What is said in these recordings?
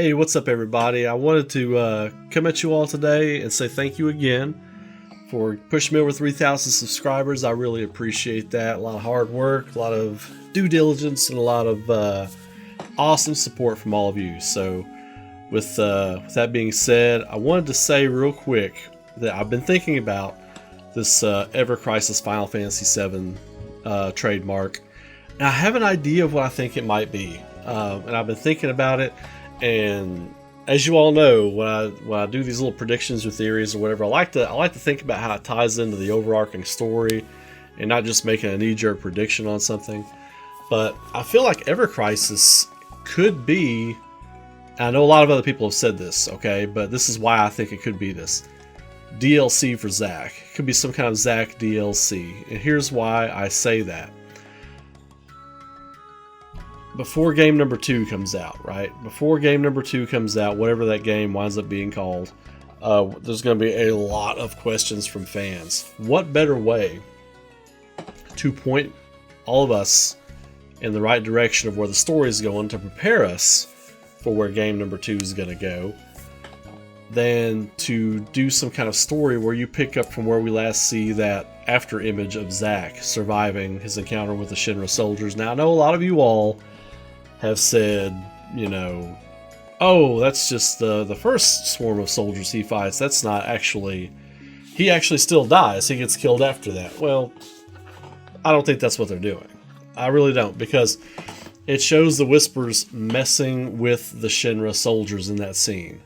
Hey, what's up, everybody? I wanted to come at you all today and say thank you again for pushing me over 3,000 subscribers. I really appreciate that. A lot of hard work, a lot of due diligence, and a lot of awesome support from all of you. So, with that being said, I wanted to say real quick that I've been thinking about this Ever Crisis Final Fantasy VII trademark, and I have an idea of what I think it might be. And I've been thinking about it. And as you all know, when I do these little predictions or theories or whatever, I like to think about how it ties into the overarching story, and not just making a knee-jerk prediction on something. But I feel like Ever Crisis could be. I know a lot of other people have said this, okay, but this is why I think it could be this DLC for Zack. It could be some kind of Zack DLC, and here's why I say that. Before game number 2 comes out, right? Before game number 2 comes out, whatever that game winds up being called, there's going to be a lot of questions from fans. What better way to point all of us in the right direction of where the story is going to prepare us for where game number 2 is going to go than to do some kind of story where you pick up from where we last see that after image of Zack surviving his encounter with the Shinra soldiers. Now, I know a lot of you all have said, you know, oh, that's just the first swarm of soldiers he fights. That's not actually... He actually still dies. He gets killed after that. Well, I don't think that's what they're doing. I really don't, because it shows the Whispers messing with the Shinra soldiers in that scene.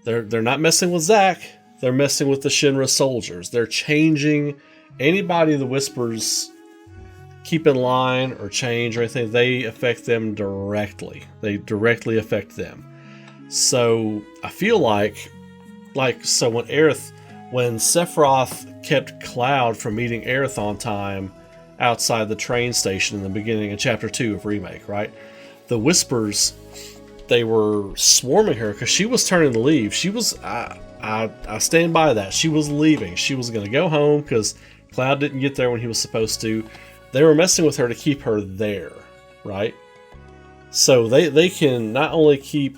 They're not messing with Zack. They're messing with the Shinra soldiers. They're changing anybody the Whispers keep in line or change or anything. They affect them directly. They directly affect them. So I feel like so when Sephiroth kept Cloud from meeting Aerith on time outside the train station in the beginning of chapter 2 of Remake, right? The Whispers, they were swarming her because she was turning to leave. She was, I stand by that. She was leaving. She was going to go home because Cloud didn't get there when he was supposed to. They were messing with her to keep her there, right? So they can not only keep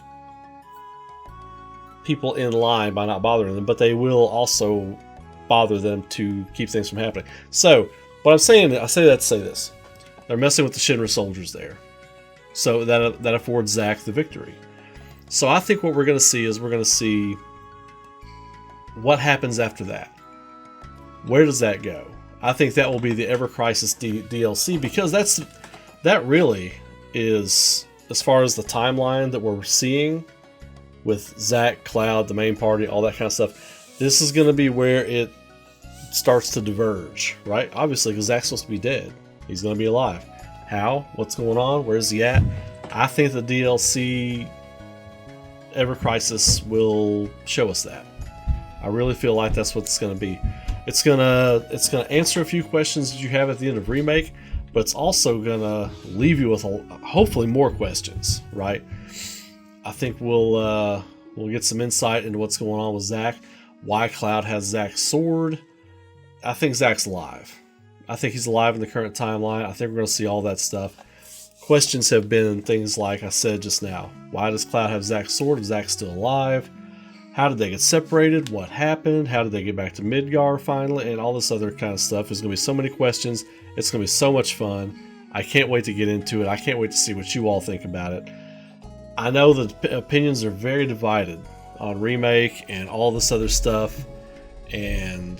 people in line by not bothering them, but they will also bother them to keep things from happening. So what I'm saying, I say that to say this. They're messing with the Shinra soldiers there. So that affords Zack the victory. So I think what we're going to see is we're going to see what happens after that. Where does that go? I think that will be the Ever Crisis DLC, because that really is, as far as the timeline that we're seeing with Zack, Cloud, the main party, all that kind of stuff, this is going to be where it starts to diverge, right? Obviously, because Zack's supposed to be dead. He's going to be alive. How? What's going on? Where's he at? I think the DLC Ever Crisis will show us that. I really feel like that's what it's going to be. It's gonna answer a few questions that you have at the end of Remake, but it's also gonna leave you with hopefully more questions, right? I think we'll get some insight into what's going on with Zack, why Cloud has Zack's sword. I think Zack's alive. I think he's alive in the current timeline. I think we're gonna see all that stuff. Questions have been things like I said just now. Why does Cloud have Zack's sword? Is Zack still alive? How did they get separated? What happened? How did they get back to Midgar finally? And all this other kind of stuff. There's going to be so many questions. It's going to be so much fun. I can't wait to get into it. I can't wait to see what you all think about it. I know the opinions are very divided on Remake and all this other stuff and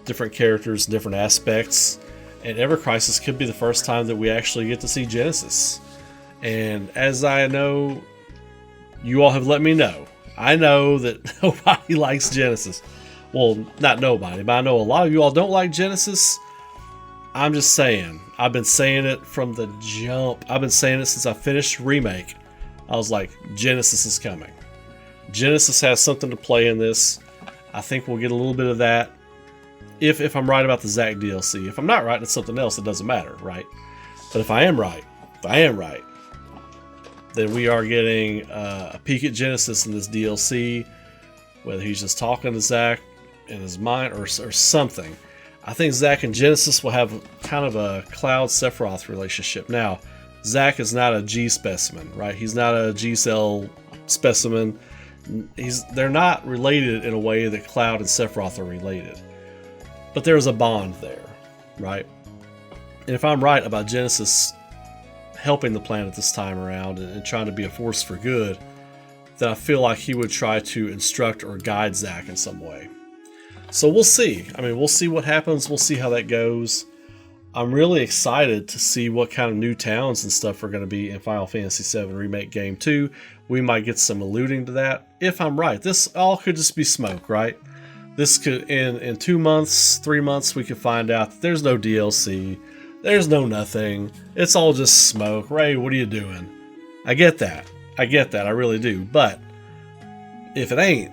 different characters, different aspects. And Ever Crisis could be the first time that we actually get to see Genesis. And as I know, you all have let me know, I know that nobody likes Genesis. Well, not nobody, but I know a lot of you all don't like Genesis. I'm just saying. I've been saying it from the jump. I've been saying it since I finished Remake. I was like, Genesis is coming. Genesis has something to play in this. I think we'll get a little bit of that. If I'm right about the Zack DLC. If I'm not right, it's something else. It doesn't matter, right? But if I am right, then we are getting a peek at Genesis in this DLC, whether he's just talking to Zack in his mind or something. I think Zack and Genesis will have kind of a Cloud Sephiroth relationship. Now, Zack is not a G specimen, right? He's not a G cell specimen. They're not related in a way that Cloud and Sephiroth are related, but there's a bond there, right? And if I'm right about Genesis helping the planet this time around and trying to be a force for good, then I feel like he would try to instruct or guide Zack in some way. So we'll see. I mean, we'll see what happens. We'll see how that goes. I'm really excited to see what kind of new towns and stuff are going to be in Final Fantasy VII Remake Game 2. We might get some alluding to that. If I'm right, this all could just be smoke, right? This could, in 2 months, 3 months, we could find out that there's no DLC. There's no nothing. It's all just smoke. Ray, what are you doing? I get that. I really do. But if it ain't,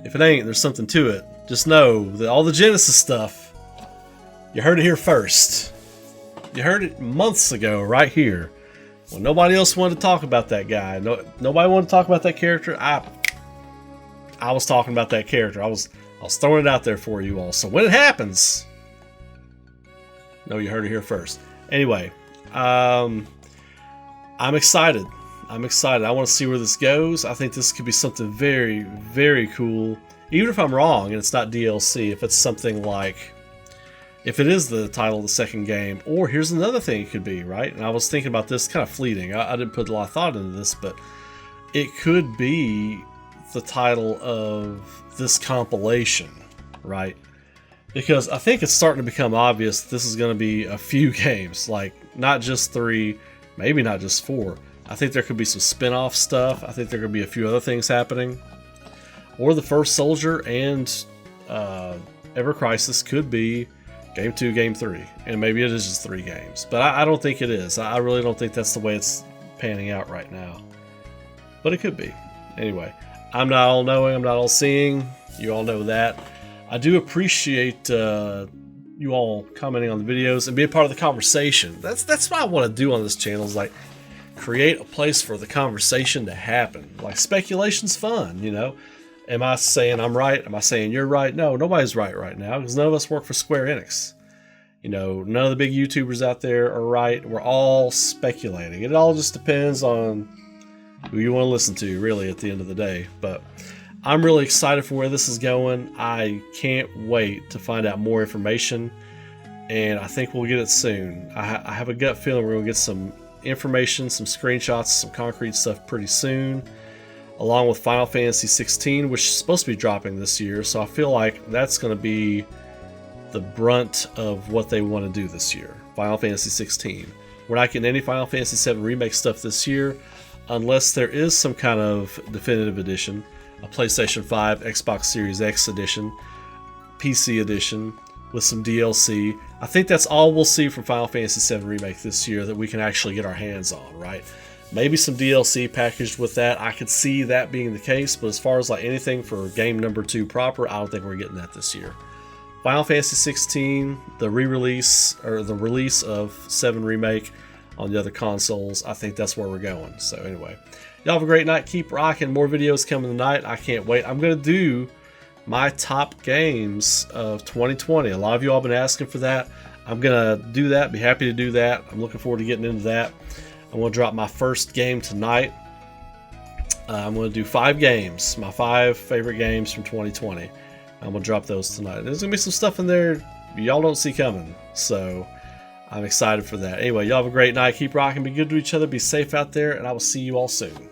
there's something to it. Just know that all the Genesis stuff, you heard it here first. You heard it months ago right here. When nobody else wanted to talk about that guy. Nobody wanted to talk about that character. I was talking about that character. I was throwing it out there for you all. So when it happens, no, you heard it here first. Anyway, I'm excited. I want to see where this goes. I think this could be something very, very cool. Even if I'm wrong and it's not DLC, if it's something like, if it is the title of the second game, or here's another thing it could be, right? And I was thinking about this kind of fleeting. I didn't put a lot of thought into this, but it could be the title of this compilation, right? Because I think it's starting to become obvious this is going to be a few games, like not just 3, maybe not just 4. I think there could be some spin-off stuff. I think there could be a few other things happening. Or the First Soldier and Ever Crisis could be Game 2, Game 3. And maybe it is just 3 games. But I don't think it is. I really don't think that's the way it's panning out right now. But it could be. Anyway, I'm not all-knowing. I'm not all-seeing. You all know that. I do appreciate you all commenting on the videos and being part of the conversation. That's what I want to do on this channel, is like create a place for the conversation to happen. Like, speculation's fun, you know? Am I saying I'm right? Am I saying you're right? No, nobody's right now, because none of us work for Square Enix. You know, none of the big YouTubers out there are right. We're all speculating. It all just depends on who you want to listen to, really, at the end of the day. But I'm really excited for where this is going. I can't wait to find out more information, and I think we'll get it soon. I have a gut feeling we're going to get some information, some screenshots, some concrete stuff pretty soon, along with Final Fantasy 16, which is supposed to be dropping this year. So I feel like that's going to be the brunt of what they want to do this year. Final Fantasy 16. We're not getting any Final Fantasy VII Remake stuff this year, unless there is some kind of definitive edition, a PlayStation 5, Xbox Series X edition, PC edition, with some DLC. I think that's all we'll see from Final Fantasy VII Remake this year that we can actually get our hands on, right? Maybe some DLC packaged with that. I could see that being the case, but as far as like anything for game number 2 proper, I don't think we're getting that this year. Final Fantasy 16, the re-release, or the release of 7 Remake on the other consoles, I think that's where we're going. So anyway, y'all have a great night. Keep rocking. More videos coming tonight. I can't wait. I'm going to do my top games of 2020. A lot of you all have been asking for that. I'm going to do that. Be happy to do that. I'm looking forward to getting into that. I'm going to drop my first game tonight. I'm going to do 5 games, my 5 favorite games from 2020. I'm going to drop those tonight. There's going to be some stuff in there y'all don't see coming, so I'm excited for that. Anyway, y'all have a great night. Keep rocking. Be good to each other. Be safe out there, and I will see you all soon.